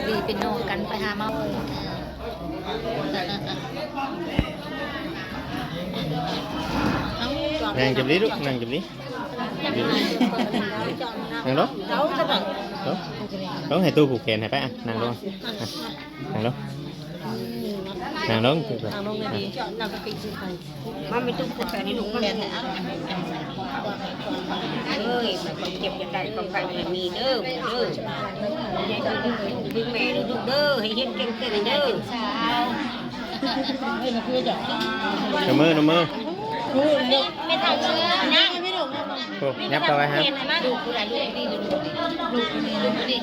ดีเป็นน้องกันไปหามาnàng chụp lý lúc nàng chụp lý nàng đó đó hay tôi phụ kèn hay phải à nàng đó nàng đó nàng đó mà mình tung phải đi đúng kèn hả ơi mà còn chụp cho đại còn phải là mì đơ đơ mẹ nó đúng đơ hay hiên kem cái này đơ nó mơไม่ทันเลยนะไม่ถูก cô nhấp tao ai ha ดูกูไหลดูดิดูดิ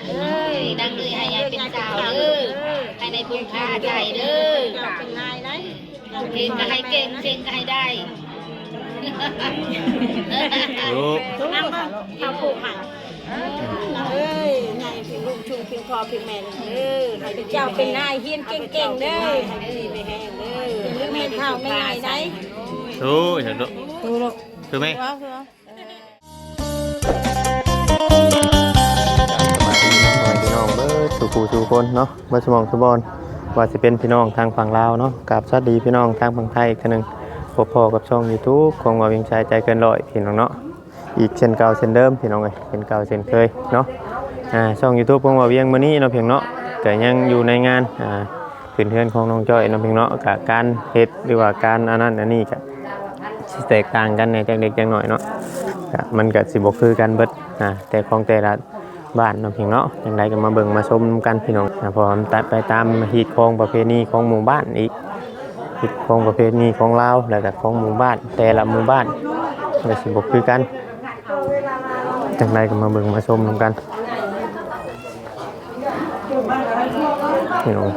เอ้ยดังเลยให้ยายเป็นสาวเด้อให้ในบุญพาใจเด้อ เป็นนายนะ เพลงก็ให้เก่งเพลงก็ให้ได้ ลูก นั่งบ้างทำผูกหันเอ้ยนายเป็นลูกชุมเป็นคอเป็นแม่เด้อให้เป็นเจ้าเป็นนายเฮียนเก่งๆเด้อให้ดีไปแห้งเด้อแม่เท่าไม่นายได้ thu hiểu được thu mẹพี่น้องเบิร์ดสู่ผู้สู่คนเนาะเบิร์ดสมองสบอนว่าจะเป็นพี่น้องทางฝั่งลาวเนาะกับสวัสดีพี่น้องทางฝั่งไทยอีกทีนึงพอกับช่อง YouTube ของว่าเวียงชัยใจเกินร้อยพี่น้องเนาะอีกเช่นเก่าเช่นเดิมพี่น้องเช่นเก่าเช่นเคยเนาะช่อง YouTube ของว่าเวียงมื้อนี้เนาะเพียงเนาะก็ยังอยู่ในงานขึ้นเทือนของน้องจ้อยเนาะเพียงเนาะกับการเฮ็ดหรือว่าการอันนั้นอันนี้ก็สิแตกต่างกันในจังเด็กจังหน่อยเนาะมันก็สิบ่คือกันเบิดแต่ของแต่ละบ้านเนาะเพียงเนาะอย่างไรก็มาเบิ่งมาชมกันพี่น้องพอมันตัดไปตามฮีตของประเพณีของหมู่บ้านอีกฮีตของประเพณีของลาวแล้วก็ของหมู่บ้านแต่ละหมู่บ้านก็สิบ่คือกันอย่างไรก็มาเบิ่งมาชมกันพี่น้อง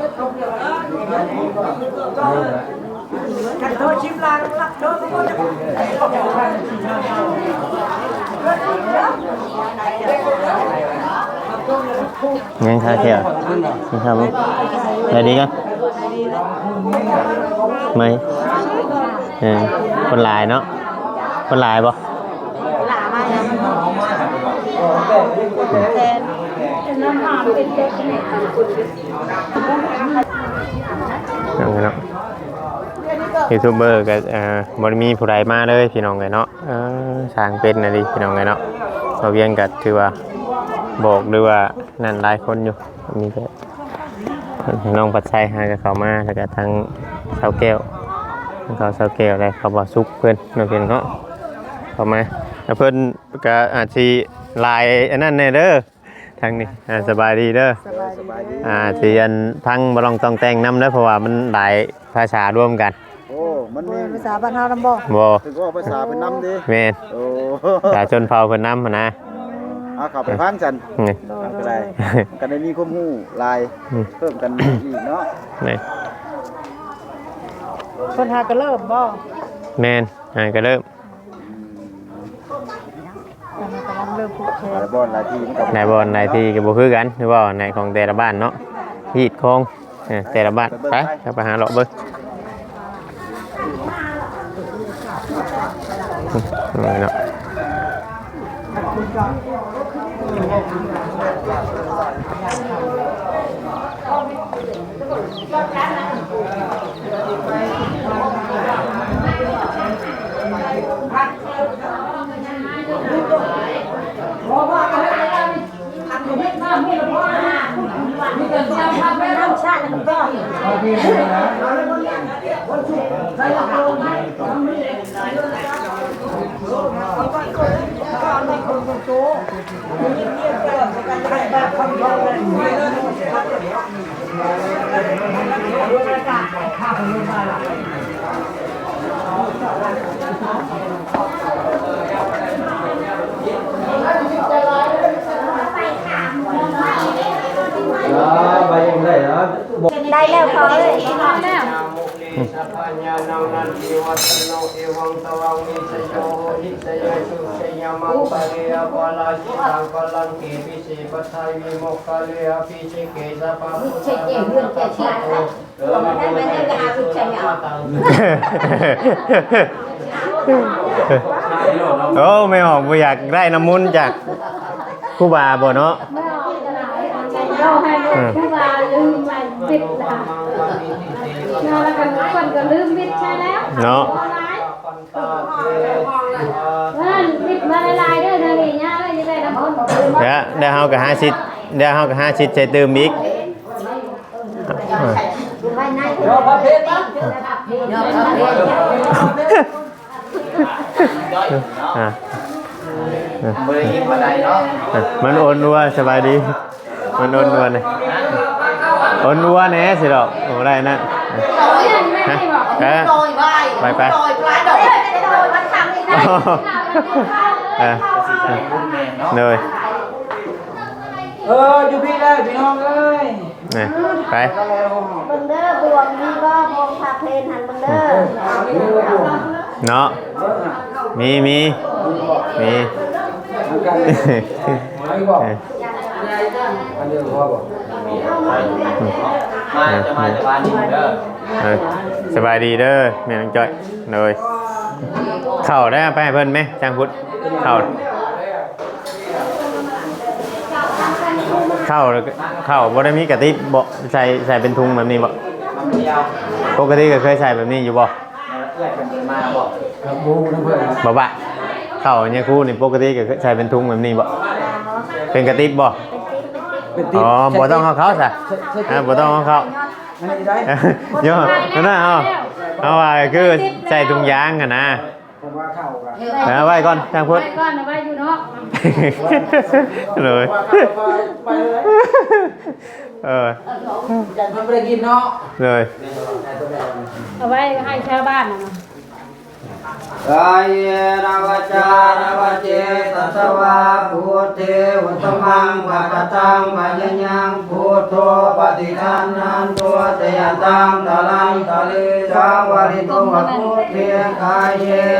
งั้นค่ะเที่ยวนี่ครับได้ดีกันไม่คนหลายเนาะคนหลายบ่หลามาแล้วแทนน้ำหอมเป็นเด็กเนี่ยเนาะยูทูบเบอร์ก็บริมีผู้ใดมาเลยพี่น้องไงเนาะสร้างเป็นนะดิพี่น้องไงเนาะเราเวียงกัดคือว่าบอกด้วยว่านั่นหลายคนอยู่มีแต่น้องปัดชัยหากับเขามาแล้วก็ทางเสาแก้วเขาเสาแก้วอะไรเขาบอกซุกเพื่อนน้องเพียงเนาะเขามาแล้วเพื่อนก็อาจจะลายอันนั้นแน่เด้อทางนี้สบายดีเด้อที่อันพังบลองต้องแต่งน้ำเด้อเพราะว่ามันหลายภาษาร่วมกันโอ้มันมีภาษาบ้านเฮานำบ่ถึงว่าภาษาเป็นน้ำดิแม่นโอ้ภาษาชนเผ่าเป็นน้ำนะขับไปพังจันอะไรกันได้มีข้อมูลลายเพิ่มกันอีกเนาะนี่คนหาก็เริ่มบ่แม่นก็เริ่มเริ่มพูดแทน หลายบอลหลายทีในบอลในที่ก็บ่คือกันหรือว่าในของแต่ละบ้านเนาะฮีดของแต่ละบ้านไปเข้าไปหาเลาะเบิ่งเนาะได้แล้วพอเลยได้แล้วสัพพัญญานังนันทิวัฒโนเอวังตวังนิสโยนิสยสุสยามังปะเรียปะลาชิตังกลังเกปิเสปัทายวิโมกขะเลอภิเชเกสัพพะพุทธะโตตัสสะโตได้ไหมจะหาผู้ชายเอาโอ้ไม่ออกบ่อยากได้น้ำมุนจากครูบาบ่เนาะ เราให้ผู้ว่าลืมไปปิดละแล้วกันคนก็ลืมปิดใช่แล้ว เนาะ ว่าปิดมาลายๆเด้อเดี๋ยวนี้เนี่ยเลยจะได้น้ำมัน เดี๋ยวเฮาก็50ใส่เติมอีก ยอมพระเพชรนะ อ่ะ บ่ได้ยินบ่ได้เนาะ มันโอนนัวสบายดีมันโอนนัวเลยโอนนัวแน่สิดอกโอ้ได้นะไปไปเลย อยู่พี่ได้พี่น้องเอ้ย นี่ไป เบิ่งเด้อบวงนี่ก็บวงพาเพลนหันเบิ่งเด้อ เนาะมีสบายดีเด้อแม่น้องจ้อยเลยเข้าได้ไปให้เพิ่นไหมจางพุทธเข้าบ่ได้มีกะติบ่ใส่เป็นทุงแบบนี้บ่ปกติก็เคยใส่แบบนี้อยู่บ่บ่บะเข้าเนี่ยครูนี่ปกติก็ใส่เป็นทุงแบบนี้บ่เป็นกะติบบ่อ๋อบ่ต้องเอาซะบ่ต้องเอาเขาโยนั่นน่ะเอาว่าคือใส่ถุงยางกันนะเอาไว้ก่อนจางพุทธ ไปก่อนเอาไว้อยู่เนาะ เลยจันทร์ไม่ได้กินเนาะ เลย เอาไว้ให้ชาวบ้านนะ กายนวจานวเจตัสวะพุทเทวุตมังปะปะตังปะยัญญังพุทโธปฏิคันนันตัวเตยตังตะลังตะลิสังวริตุงพุทเทกาย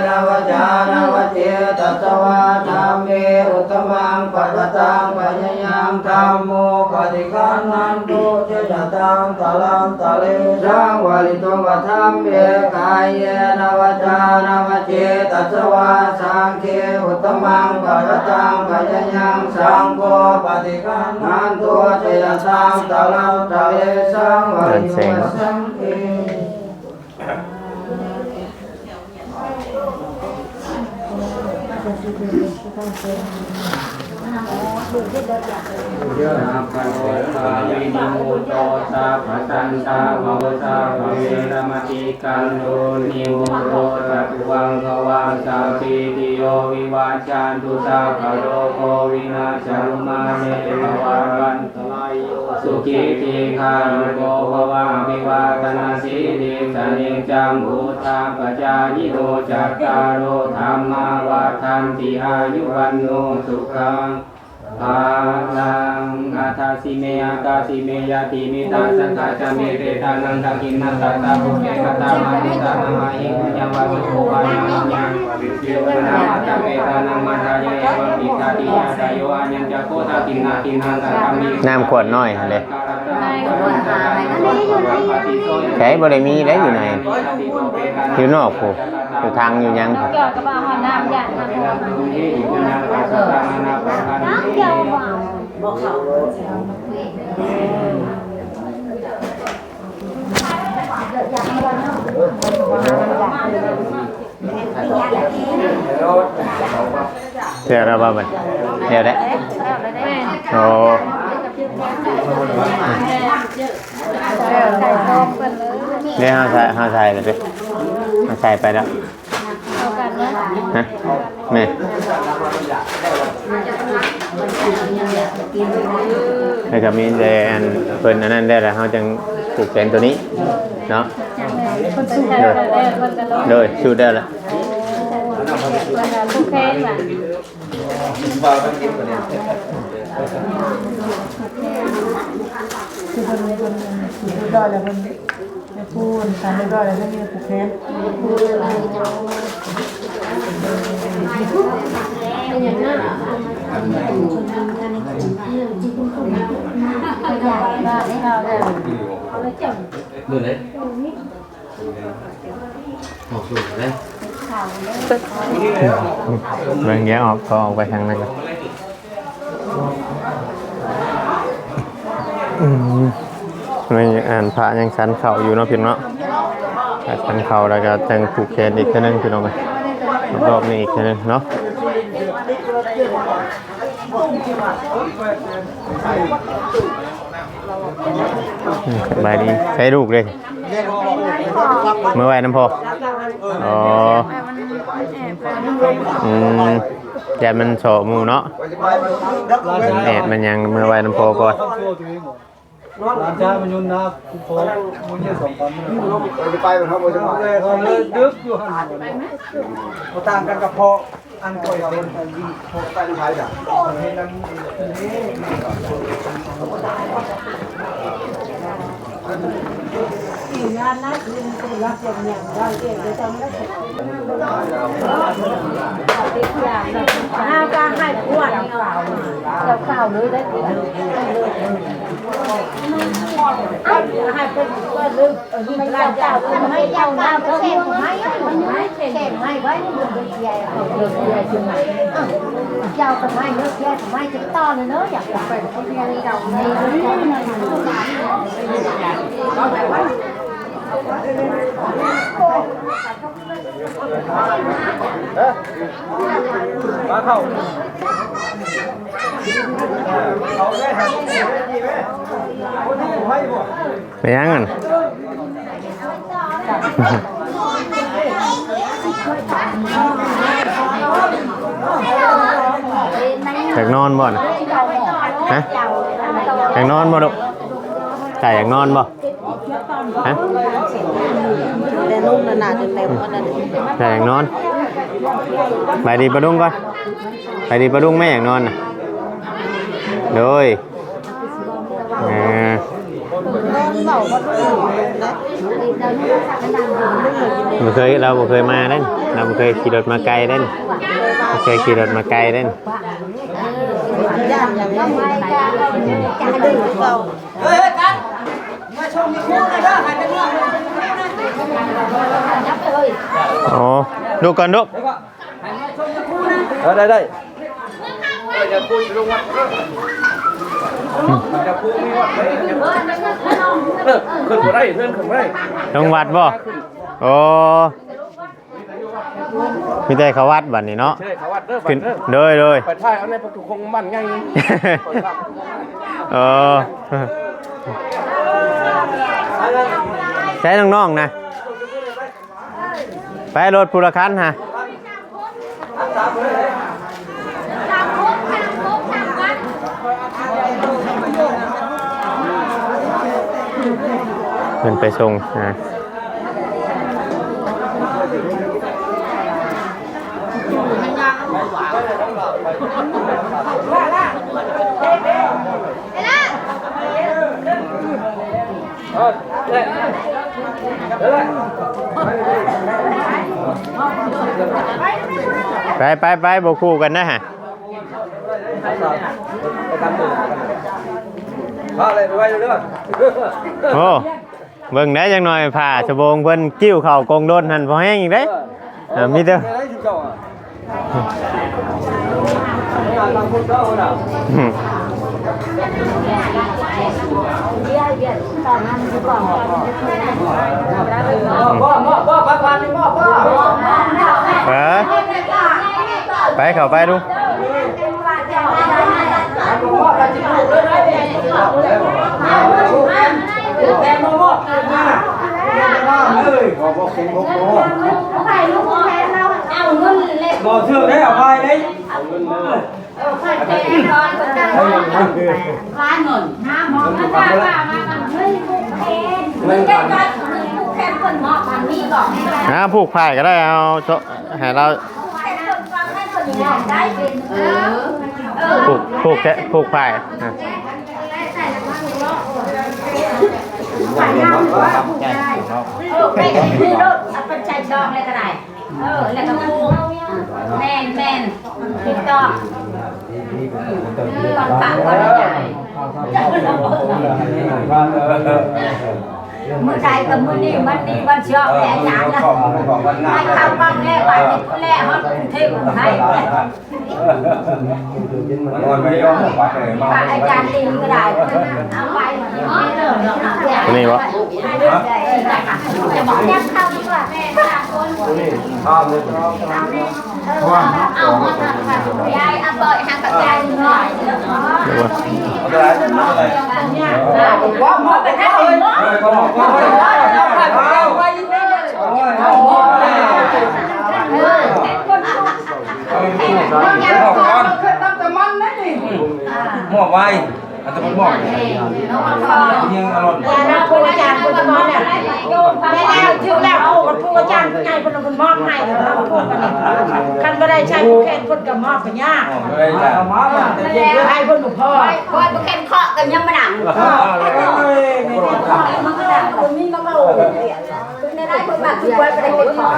นวจานวเจตัสวะธัมเมอุตมังปะปะตังปะยัญญังธัมโมปฏิคันนันตัวเตยตังตะลังตะลิสังวริตุงธัมเมกายนวจานวเจตัสวะสังเฆอุตมังปะปะตังปะยัญญังสังโฆปฏิคันนันตัวเตยตังตะลังตะลิสังวริตุงสังเฆ เยอะนะปันโตสาวินิโมโตสาภสันตามวสาภเวรมติกันโดนิโมโตสัตวังภวังสาปีติโยวิวาจันตุสาภโรโควินาศมาเนภวันตลายโยสุขีติคายุโกภวังวิวาตนาสีดิสเนจังอุทาปจายิโนจัตตารโอธรรมาวาทันติอายุวันโนสุขังอาลังอาทาสิเมอาตาสิเมยาติมิตาสังฆาจามิเรตานันตะกินนันตะตาภูเกกตามานิตานามาหิคุญญวาสุโภวายังยังเทวนาตะเมตานังมาทายะวัปิตาติยาตโยอัญญะโคตาตินาตินันตะธรรมิ น้ำขวดน้อยหั่นเลยใช้บ่ได้มีได้อยู่ไหนอยู่นอกผู้อยู่ทางอยู่ยัง เกี่ยวกับว่าน้ำยาน้ำเกี่ยวบอกเขาเดี๋ยวเราบ้ามันเดี๋ยวได้โอ้เนี่ยห้าใส่เลยดิห้าใส่ไปแล้วฮะแม่ให้กับมีแดนเพิ่นอันนั้นได้แล้วเขาจึงปลูกแกนตัวนี้เนาะเลยชูได้แล้วผู้แข่งว่ะได้แล้วมันไม่พูดการไม่ได้แล้วไม่มีผูกแขนเป็นอย่างนั้นบางแง่ออกก็ออกไปทางนั้นเลย ไม่อ่านพระยังชั้นเข่าอยู่เนาะพี่น้องเนาะชั้นเข่าแล้วก็จังผูกแขนอีกแค่นึงพี่น้องรอบนี้อีกแค่นึงเนาะสบายดีใช้ลูกเลยเมื่อไหร่น้ำพออ๋อแดดมันโฉบมูเนาะแดดมันยังเมื่อไหร่น้ำพอก่อนร้านชามันยุ่นนะกูพอมึงเยอะ2 ตอนจะไปมันเขาบ่จะมาเลยเขาเลยดึกอยู่หั่นบ่ต่างกันกับพออันก่อยเป็นพอไปไทยจ้ะเห็นนั้นงานนะคือเป็นรักเป็นอย่างเราเก่งจะทำได้ถ้าการให้ขวดเราข้าวเลยได้ให้เป็นก็ลืมไม่เจ้าไม่เจ้าน้ำเข็มไม่เข็มไม่ไว้เรื่องใหญ่เรื่องใหญ่จริงไหมเจ้าทำไมเลิกแย่ทำไมถึงต่อเลยเนอะอยากเป็นคนเรียนเราในมาเข้าไปยังกันอยากนอนบ่นะฮะอยากนอนบ่ลูกไก่อยากนอนบ่ฮะแต่นุ่มขนาดเต็มมันนั่นไก่อยากนอนไปดีปลาดุ้งก่อนไปดีปลาดุ้งแม่อยากนอนน่ะโดยเราเคยมาเล่นเราเคยขี่รถมาไกลเล่นเคยขี่รถมาไกลเล่นย่างอย่างนี้จะให้ดูเราเฮ้ยกันมาชมมีคู่กันด้วยใครเป็นเรื่องยับไปเลยอ๋อดูก่อนดูได้จะคุยลงวัดจะคุยมีวัดไหมขึ้นบ่ได้เพื่อนขึ้นบ่ได้ลงวัดบ่โอ้มีแต่เขาวัดบัดนี้เนาะใช่เขาวัดเด้อขึ้นโดยไปถ่ายเอาในพวกทุกคงบ้านง่ายใช้น้องๆนะไปรถภูรคันฮะเพิ่นไปส่งนะไปบ่คู่กันนะฮะไปทำตัวพาอะไรไปไว้เด้อโอ้เบิ่งได้จังหน่อยผ่าชะโบงเพิ่นกิ้วเข่ากงโดนหั่นพอแห้งอีกเด้มีเด้อไปเข้าไปดูบ่เชื่อได้เอาไปได้ร้านหนึ่งน้ำมองกันได้ว่ามันไม่ผูกแขนมันแค่การผูกแขนคนมอบมันมีก่อนผูกผ้าก็ได้เอาให้เราผูกผ้าไม่คือรถเป็นใจดองอะไรก็ได้แล้วก็ผูกแม่นถูกต้องก่อนปากก่อนใหญ่ มื่อใดกับมื่อนี้มันดีมันชอบแต่อาจารย์นะไม่เข้าบ้างแน่ไปแน่ฮอตเทพไทยอาจารย์ตีก็ได้เอาไปนี่วะ จะบอกแนบเข้าดีกว่าแม่เอามาทำค่ะยายเอาบ่อยทางกับยายหน่อยว่าหมดไปได้เลยเนาะหม้อไว้อันตรายหม้อยิงอร่อย นะผู้อาจารย์ผู้จะมองเนี่ยโยมแม่แล้วชื่อแล้วผู้อาจารย์ไงคนละคนมอบให้เราพูดกันคันก็ได้ใช้ผู้แข่งคนกับมอบกันยากให้คนหนุ่มพ่อคอยผู้แข่งเคาะกันยังไม่ดังมันก็ดังตรงนี้มันก็โอ้คุณได้ได้คนแบบคือไว้ไปได้คนขอ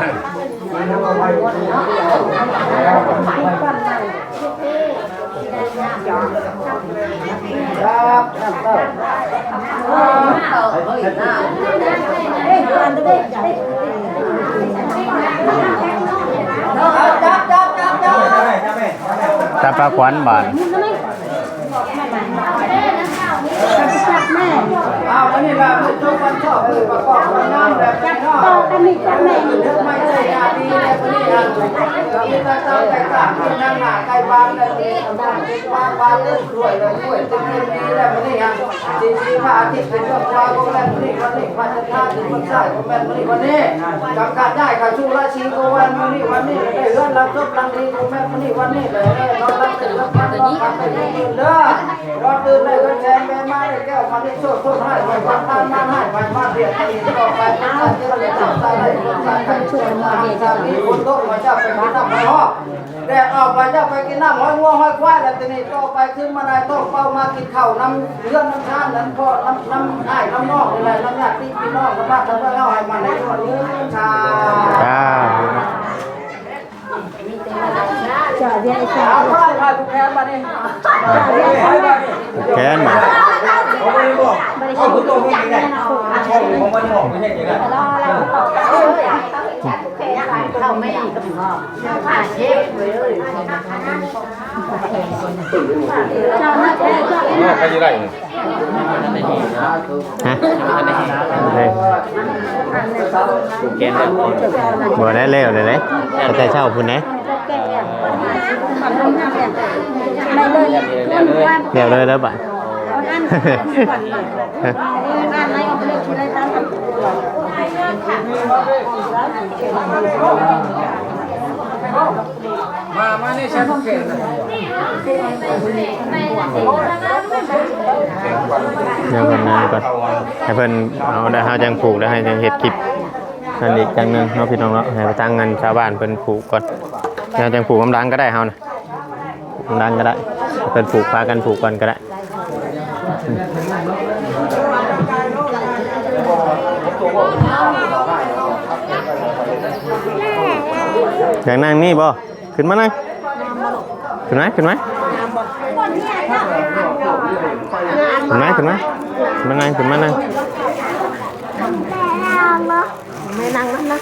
ตาปลาขวัญบาน เอาอันนี้แบบทุกคนชอบประกอบน้ำแบบนี้เนาะไม่ใช่ยาดีเลยคนนี้นะมีตาเจ้าแตกต่างคนนั่งหน้าใกล้บ้านเลยบ้านเลื่อนรวยเลยรวยจะเป็นดีแล้วคนนี้อ่ะดีพระอาทิตย์เป็นดวงดาวก็แม่คนนี้วันนี้พระจันทร์ถึงวันใต้ก็แม่คนนี้วันนี้จำกัดได้กับชูราชีก็วันนี้ได้เลื่อนรับจบรังดีก็แม่คนนี้วันนี้เลยนอนรับตื่นรับพันนอนรับตื่นเด้อรอตื่นเลยก็แชร์แม่มาเลยแก้วมาได้โชคให้ไว้วันทานมาให้ไว้มาเรียนให้ต่อไปนะจะเรียนต่อไปได้คนใส่ไปช่วยมาเรียนจากนี้คนโตมาจะไปกินน้ำหอยแดดออกไปจะไปกินน้ำหอยงัวหอยควายแล้วทีนี้ต่อไปขึ้นมาได้ต้องเป้ามากินข้าวน้ำเลือดน้ำชานั้นพอน้ำไอ้น้ำนอกอะไรน้ำยาตีพี่น้องน้ำบ้านน้ำเล่าให้มันในตัวนี้ชาจ้า จะเรียน เอาไปไปผูกแขนมาเนี่ย แขนมา ผมไม่บอกเอาคุณตัวไม่ไงผมไม่บอกไม่ใช่อย่างนั้น เราไม่ดีกับพ่อผ่าเชฟเลย ใครจะได้ ฮะบ่ได้เร็วเลยเลยแต่เช้าพุ่นนะเดี๋ยวเลยแล้วบ่มานี่ใช้พวกเก่ง เดี๋ยวก่อนนะก่อนให้เพิ่นเอาได้หาจังผูกแล้วให้จังเฮ็ดคลิปอันอีกจังนึงเนาะพี่น้องเนาะให้ไปตั้งเงินชาวบ้านเพิ่นผูกก่อนแล้วจังผูกกำลังก็ได้เฮานะกำลังก็ได้เพิ่นผูกพากันผูกก่อนก็ได้อยากนั่งนี่บ่ขึ้นมาหน่อยขึ้นไหมขึ้นไหมขึ้นไหมขึ้นไหมมานั่งขึ้นมานั่งไม่นั่งนะ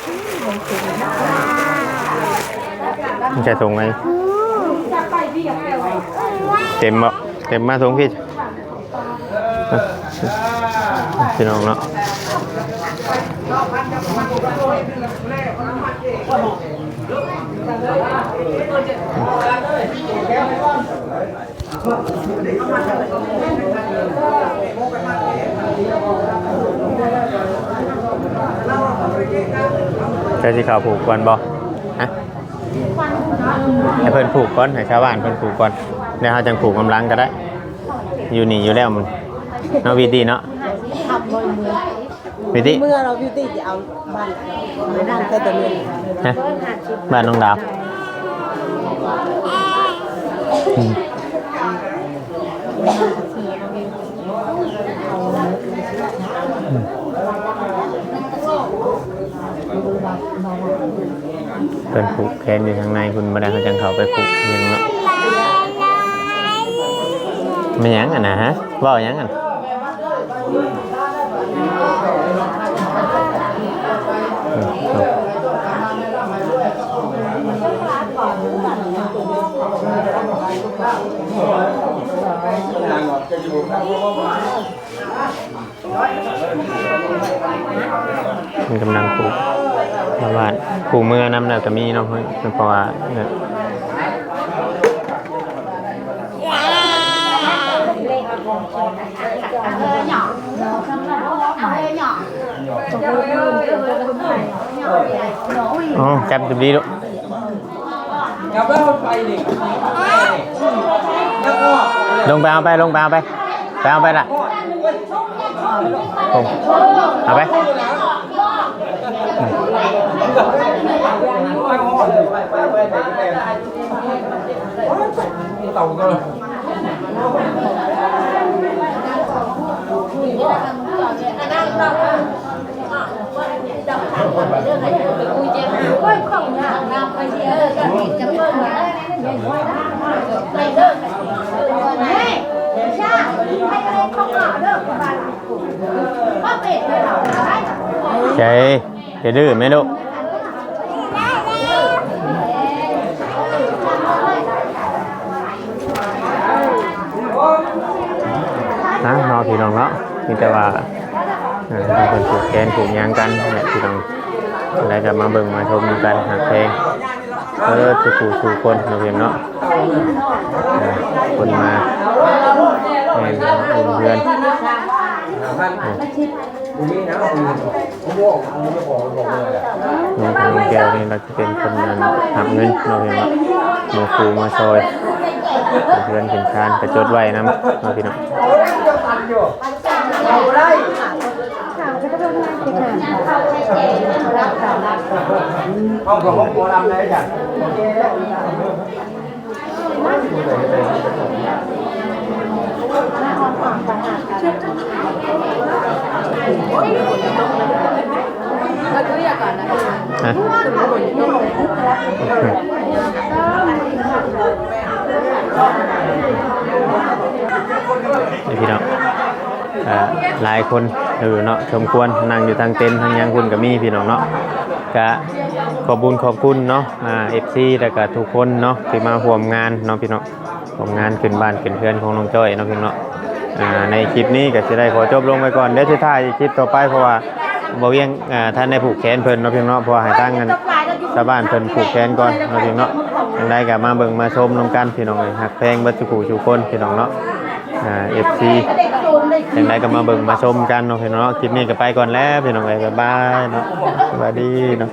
มันจะส่งไงเต็มบ่เต็มมาส่งพี่พี่น้องเนาะใช่ที่เขาผูกก่อนบ่ฮะให้เพิ่นผูกก่อนให้ชาวบ้านเพิ่นผูกก่อนเดี๋ยวเขาจังผูกกำลังก็ได้อยู่นี่อยู่แล้วมันเนาะวิธีเนาะวิธี เมื่อเราพิวตี้จะเอาบ้านไปนั่งแต่ตัวนี้ ฮะบ้านน้องดาวเป็นผูกแขนอยู่ข้างในคุณมาได้เขาจังเขาไปผูกยังเนาะไม่ยั้งอ่ะนะฮะว่ายั้งอ่ะ มันกำลังปลูกชาวบ้านปลูกเมื่อน้ำแล้วก็มีเนาะเพราะว่าเนี่ยอ๋อจับจุดดีลูก จับแล้วไปดิแล้วก็ ลงไปเอาไปลงไปเอาไปเอาไปละผมเอาไป เต่าก็เลย ใจจะดื้อไหมลูกนะนอพี่น้องเนาะมีแต่ว่าบางคนผูกแขนผูกยางกันเนี่ยพี่น้องแล้วก็มาเบิ่งมาชมกันหักเพลงสู่คนเราเพียงเนาะคนมาเพื่อนน้องแก้วนี่เราจะเป็นคนหับเงินเราเพียงเนาะมาคูมาซอยเพื่อนเห็นคานกระจดไว้น้ำเราพี่น้องห้องของโบราณเลยจ้ะเราคุยก่อนนะ พี่น้องหลายคนอยู่เนาะสมควรนั่งอยู่ทางเต็นท์ทางยังคุณกับมีพี่น้องเนาะก็ขอบคุณเนาะFC แล้วก็ทุกคนเนาะที่มาร่วมงานเนาะพี่น้องร่วมงานขึ้นบ้านขึ้นเพื่อนของน้องจ้อยเนาะพี่น้องเนาะในคลิปนี้ก็จะได้ขอจบลงไปก่อนเดี๋ยวจะถ่ายคลิปต่อไปเพราะว่าบ่เวียงท่านได้ผูกแขนเพิ่นเนาะพี่น้องเนาะเพราะให้ตั้งกันชาวบ้านเพิ่นผูกแขนก่อนเนาะพี่น้องเนาะยังได้ก็มาเบิ่งมาชมนำกันพี่น้องเอ้ยฮักแพงเบิดทุกคนพี่น้องเนาะFC ยังไงก็มาเบิ่งมาชมกันเนาะพี่น้องเนาะคลิปนี้ก็ไปก่อนแล้วพี่น้องเอ้ยบ๊ายบายเนาะสวัสดีเนาะ